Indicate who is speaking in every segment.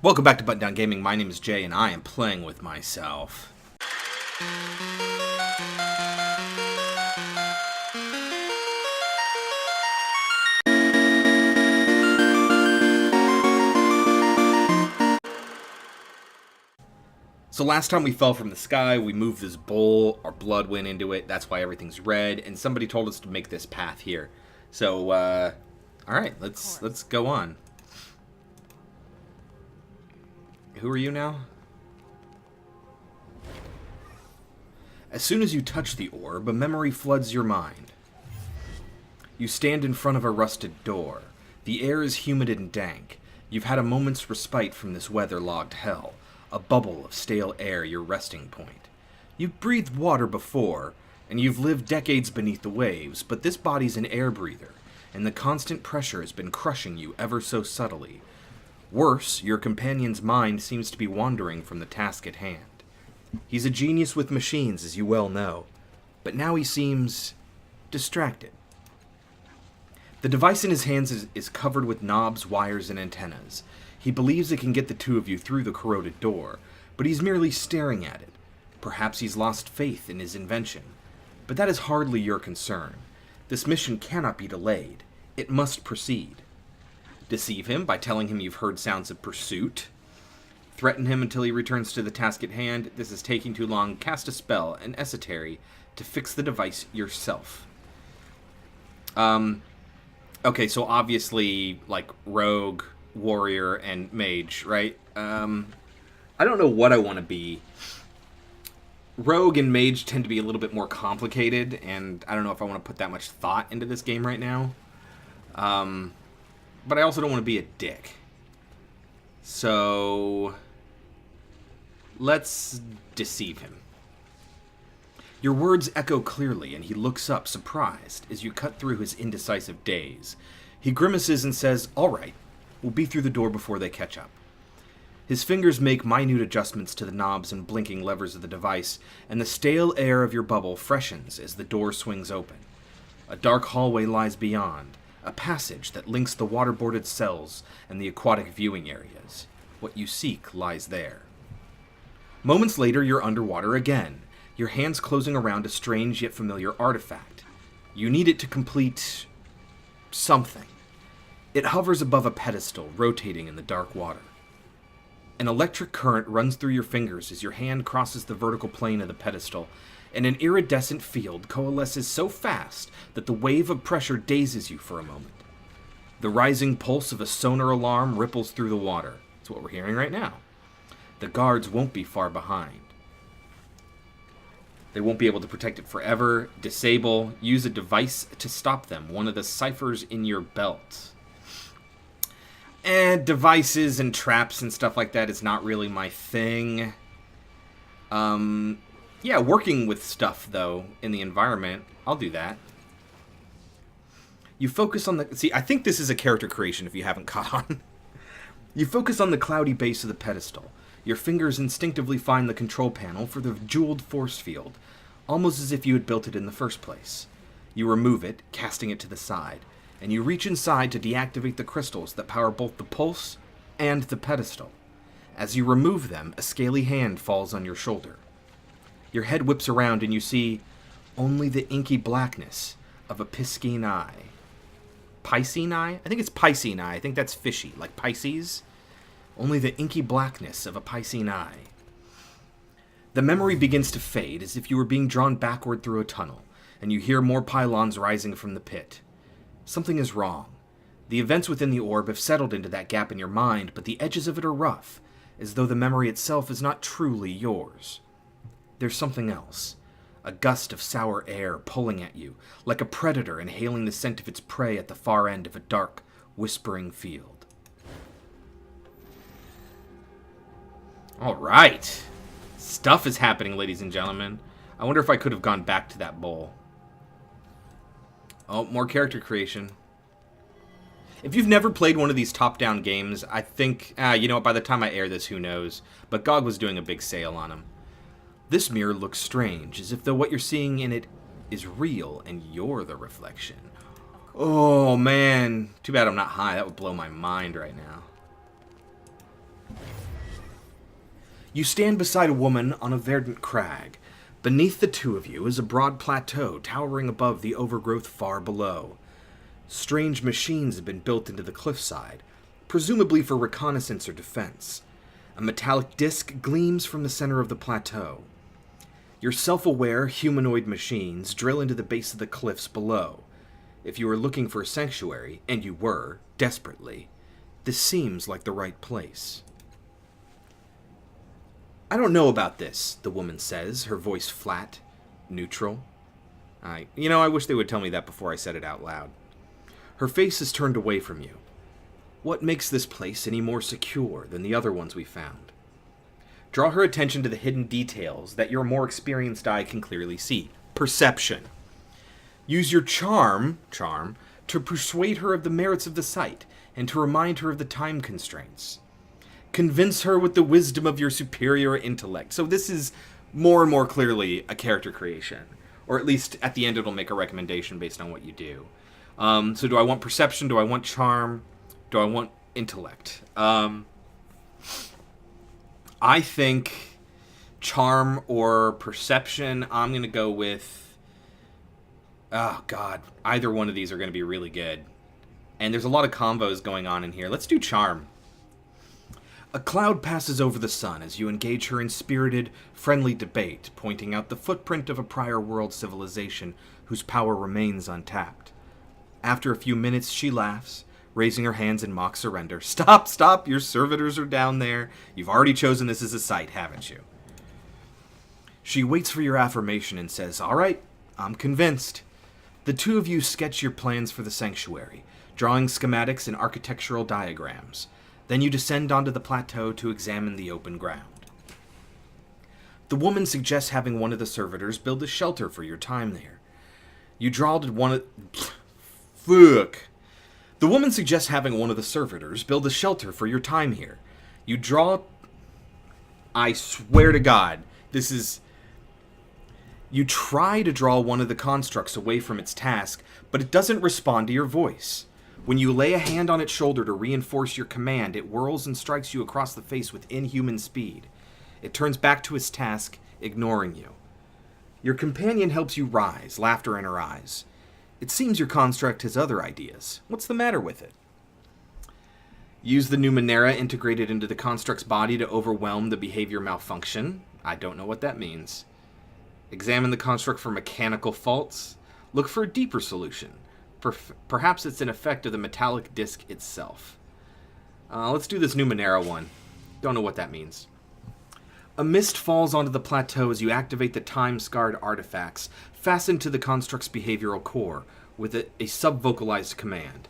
Speaker 1: Welcome back to Button Down Gaming. My name is Jay, and I am playing with myself. So last time we fell from the sky, we moved this bowl, our blood went into it, that's why everything's red, and somebody told us to make this path here. So, alright, let's go on. Who are you now? As soon as you touch the orb, a memory floods your mind. You stand in front of a rusted door. The air is humid and dank. You've had a moment's respite from this weather-logged hell. A bubble of stale air your resting point. You've breathed water before, and you've lived decades beneath the waves, but this body's an air breather, and the constant pressure has been crushing you ever so subtly. Worse, your companion's mind seems to be wandering from the task at hand. He's a genius with machines, as you well know, but now he seems distracted. The device in his hands is covered with knobs, wires, and antennas. He believes it can get the two of you through the corroded door, but he's merely staring at it. Perhaps he's lost faith in his invention. But that is hardly your concern. This mission cannot be delayed. It must proceed. Deceive him by telling him you've heard sounds of pursuit. Threaten him until he returns to the task at hand. This is taking too long. Cast a spell, an esotery, to fix the device yourself. Okay, so obviously, like, rogue, warrior, and mage, right? I don't know what I want to be. Rogue and mage tend to be a little bit more complicated, and I don't know if I want to put that much thought into this game right now. But I also don't want to be a dick. So let's deceive him. Your words echo clearly, and he looks up, surprised, as you cut through his indecisive daze. He grimaces and says, "All right, we'll be through the door before they catch up." His fingers make minute adjustments to the knobs and blinking levers of the device, and the stale air of your bubble freshens as the door swings open. A dark hallway lies beyond, a passage that links the waterboarded cells and the aquatic viewing areas. What you seek lies there. Moments later, you're underwater again, your hands closing around a strange yet familiar artifact. You need it to complete something. It hovers above a pedestal, rotating in the dark water. An electric current runs through your fingers as your hand crosses the vertical plane of the pedestal, and an iridescent field coalesces so fast that the wave of pressure dazes you for a moment. The rising pulse of a sonar alarm ripples through the water. That's what we're hearing right now. The guards won't be far behind. They won't be able to protect it forever. Disable. Use a device to stop them. One of the ciphers in your belt. Devices and traps and stuff like that is not really my thing. Yeah, working with stuff, though, in the environment, I'll do that. You focus on the... See, I think this is a character creation if you haven't caught on. You focus on the cloudy base of the pedestal. Your fingers instinctively find the control panel for the jeweled force field, almost as if you had built it in the first place. You remove it, casting it to the side, and you reach inside to deactivate the crystals that power both the pulse and the pedestal. As you remove them, a scaly hand falls on your shoulder. Your head whips around and you see only the inky blackness of a Piscine eye. Piscine eye? I think it's Piscine eye. I think that's fishy, like Pisces. Only the inky blackness of a Piscine eye. The memory begins to fade as if you were being drawn backward through a tunnel, and you hear more pylons rising from the pit. Something is wrong. The events within the orb have settled into that gap in your mind, but the edges of it are rough, as though the memory itself is not truly yours. There's something else. A gust of sour air pulling at you, like a predator inhaling the scent of its prey at the far end of a dark, whispering field. Alright. Stuff is happening, ladies and gentlemen. I wonder if I could have gone back to that bowl. Oh, more character creation. If you've never played one of these top-down games, I think... you know what, by the time I air this, who knows. But GOG was doing a big sale on them. This mirror looks strange, as if though what you're seeing in it is real, and you're the reflection. Oh, man. Too bad I'm not high. That would blow my mind right now. You stand beside a woman on a verdant crag. Beneath the two of you is a broad plateau towering above the overgrowth far below. Strange machines have been built into the cliffside, presumably for reconnaissance or defense. A metallic disc gleams from the center of the plateau. Your self-aware humanoid machines drill into the base of the cliffs below. If you were looking for a sanctuary, and you were, desperately, this seems like the right place. I don't know about this, the woman says, her voice flat, neutral. I wish they would tell me that before I said it out loud. Her face is turned away from you. What makes this place any more secure than the other ones we found? Draw her attention to the hidden details that your more experienced eye can clearly see. Perception. Use your charm, to persuade her of the merits of the site and to remind her of the time constraints. Convince her with the wisdom of your superior intellect. So this is more and more clearly a character creation. Or at least at the end it'll make a recommendation based on what you do. So do I want perception? Do I want charm? Do I want intellect? I think charm or perception. I'm going to go with... Oh, God. Either one of these are going to be really good. And there's a lot of combos going on in here. Let's do charm. A cloud passes over the sun as you engage her in spirited, friendly debate, pointing out the footprint of a prior world civilization whose power remains untapped. After a few minutes, she laughs, raising her hands in mock surrender. Stop! Your servitors are down there. You've already chosen this as a site, haven't you? She waits for your affirmation and says, "All right, I'm convinced." The two of you sketch your plans for the sanctuary, drawing schematics and architectural diagrams. Then you descend onto the plateau to examine the open ground. The woman suggests having one of the servitors build a shelter for your time there. You draw to one of... Fuck. The woman suggests having one of the servitors build a shelter for your time here. You draw... I swear to God, this is... You try to draw one of the constructs away from its task, but it doesn't respond to your voice. When you lay a hand on its shoulder to reinforce your command, it whirls and strikes you across the face with inhuman speed. It turns back to its task, ignoring you. Your companion helps you rise, laughter in her eyes. It seems your construct has other ideas. What's the matter with it? Use the Numenera integrated into the construct's body to overwhelm the behavior malfunction. I don't know what that means. Examine the construct for mechanical faults. Look for a deeper solution. Perhaps it's an effect of the metallic disc itself. Let's do this Numenera one. Don't know what that means. A mist falls onto the plateau as you activate the time-scarred artifacts fastened to the construct's behavioral core with a sub-vocalized command.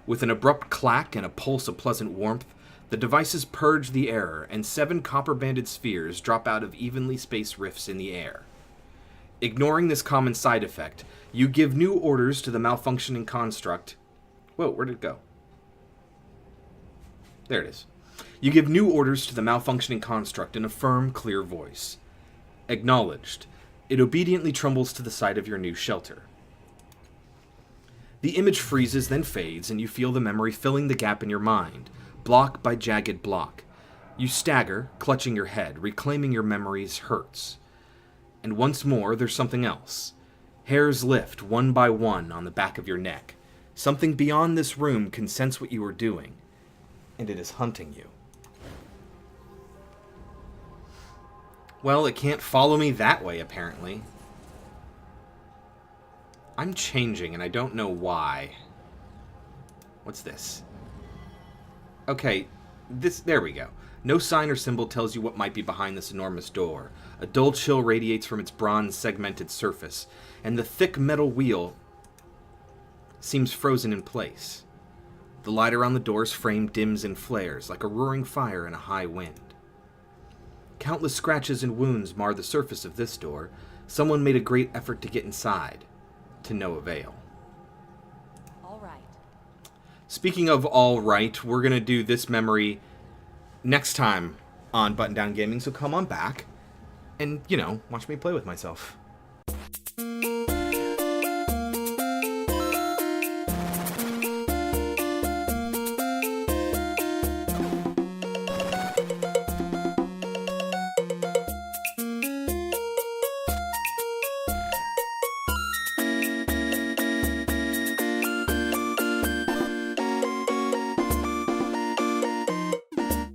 Speaker 1: With an abrupt clack and a pulse of pleasant warmth, the devices purge the error, and 7 copper-banded spheres drop out of evenly spaced rifts in the air. Ignoring this common side effect, you give new orders to the malfunctioning construct. Whoa, where'd it go? There it is. You give new orders to the malfunctioning construct in a firm, clear voice. Acknowledged. It obediently trembles to the side of your new shelter. The image freezes, then fades, and you feel the memory filling the gap in your mind, block by jagged block. You stagger, clutching your head, reclaiming your memory's hurts. And once more, there's something else. Hairs lift one by one on the back of your neck. Something beyond this room can sense what you are doing, and it is hunting you. Well, it can't follow me that way, apparently. I'm changing, and I don't know why. What's this? Okay, there we go. No sign or symbol tells you what might be behind this enormous door. A dull chill radiates from its bronze-segmented surface, and the thick metal wheel seems frozen in place. The light around the door's frame dims and flares, like a roaring fire in a high wind. Countless scratches and wounds mar the surface of this door. Someone made a great effort to get inside, to no avail.
Speaker 2: All right.
Speaker 1: Speaking of all right, we're going to do this memory next time on Button Down Gaming, so come on back and, watch me play with myself.